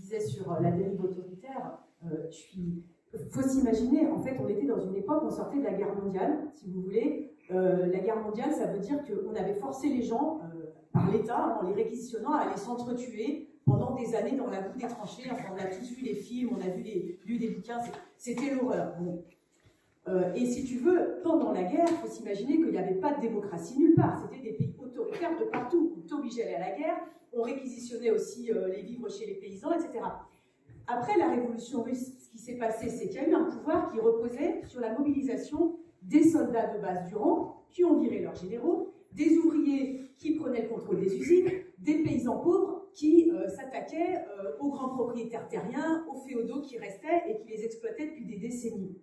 disais sur la dérive autoritaire, faut s'imaginer, en fait, on était dans une époque où on sortait de la guerre mondiale, si vous voulez. La guerre mondiale, ça veut dire qu'on avait forcé les gens, par l'État, en les réquisitionnant, à aller s'entretuer pendant des années dans la boue des tranchées. Enfin, on a tous vu les films, on a lu des bouquins, c'était l'horreur. Bon. Et si tu veux, pendant la guerre, il faut s'imaginer qu'il n'y avait pas de démocratie nulle part. C'était des pays autoritaires de partout. On t'obligeait à aller à la guerre, on réquisitionnait aussi les vivres chez les paysans, etc. Après la révolution russe, ce qui s'est passé, c'est qu'il y a eu un pouvoir qui reposait sur la mobilisation des soldats de base du rang, qui ont viré leurs généraux, des ouvriers qui prenaient le contrôle des usines, des paysans pauvres qui s'attaquaient aux grands propriétaires terriens, aux féodaux qui restaient et qui les exploitaient depuis des décennies.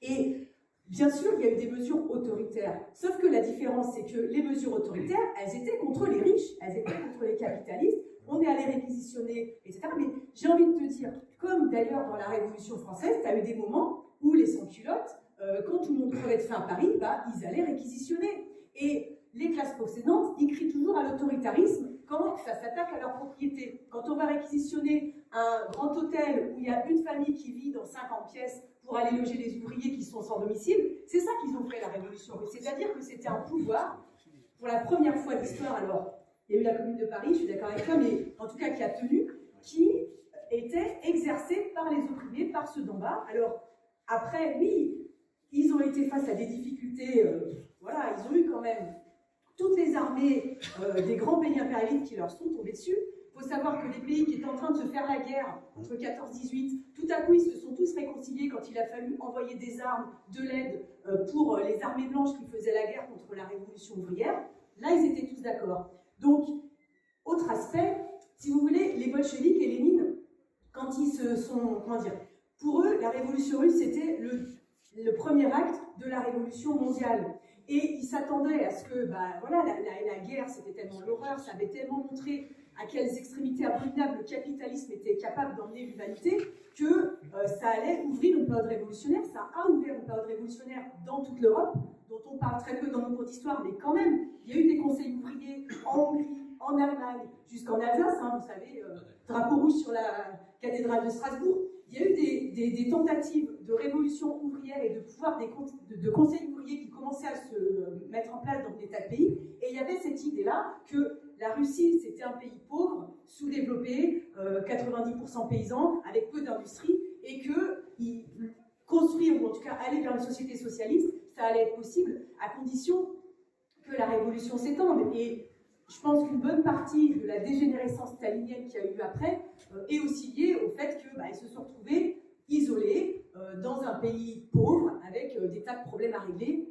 Et bien sûr, il y a eu des mesures autoritaires, sauf que la différence, c'est que les mesures autoritaires, elles étaient contre les riches, elles étaient contre les capitalistes, on est allé réquisitionner, etc. Mais j'ai envie de te dire, comme d'ailleurs dans la Révolution française, tu as eu des moments où les sans-culottes, quand tout le monde crevait de faim à Paris, bah, ils allaient réquisitionner. Et les classes possédantes, ils crient toujours à l'autoritarisme quand ça s'attaque à leur propriété. Quand on va réquisitionner un grand hôtel où il y a une famille qui vit dans 50 pièces pour aller loger les ouvriers qui sont sans domicile, c'est ça qu'ils ont fait la Révolution russe. C'est-à-dire que c'était un pouvoir, pour la première fois de l'histoire, alors il y a eu la Commune de Paris, je suis d'accord avec toi, mais en tout cas qui a tenu, qui était exercée par les ouvriers, par ceux d'en bas. Alors après, oui, ils ont été face à des difficultés, voilà, ils ont eu quand même toutes les armées des grands pays impérialistes qui leur sont tombés dessus. Il faut savoir que les pays qui étaient en train de se faire la guerre entre 14-18, tout à coup ils se sont tous réconciliés quand il a fallu envoyer des armes, de l'aide pour les armées blanches qui faisaient la guerre contre la révolution ouvrière. Là, ils étaient tous d'accord. Donc, autre aspect, si vous voulez, les bolcheviks et Lénine, quand ils se sont, comment dire, pour eux, la révolution russe, c'était le premier acte de la révolution mondiale. Et ils s'attendaient à ce que, bah, voilà, la guerre, c'était tellement l'horreur, ça avait tellement montré à quelles extrémités abominables le capitalisme était capable d'emmener l'humanité, que ça allait ouvrir une période révolutionnaire. Ça a ouvert une période révolutionnaire dans toute l'Europe, dont on parle très peu dans nos cours d'histoire, mais quand même, il y a eu des conseils ouvriers en Hongrie, en Allemagne, jusqu'en Alsace, hein, vous savez, drapeau rouge sur la cathédrale de Strasbourg. Il y a eu des tentatives de révolution ouvrière et de pouvoir de conseils ouvriers qui commençaient à se mettre en place dans des tas de pays. Et il y avait cette idée-là que la Russie, c'était un pays pauvre, sous-développé, 90% paysans, avec peu d'industrie, et que construire, ou en tout cas aller vers une société socialiste, ça allait être possible à condition que la révolution s'étende. Et je pense qu'une bonne partie de la dégénérescence stalinienne qu'il y a eu après est aussi liée au fait qu'ils se sont retrouvés isolés dans un pays pauvre avec des tas de problèmes à régler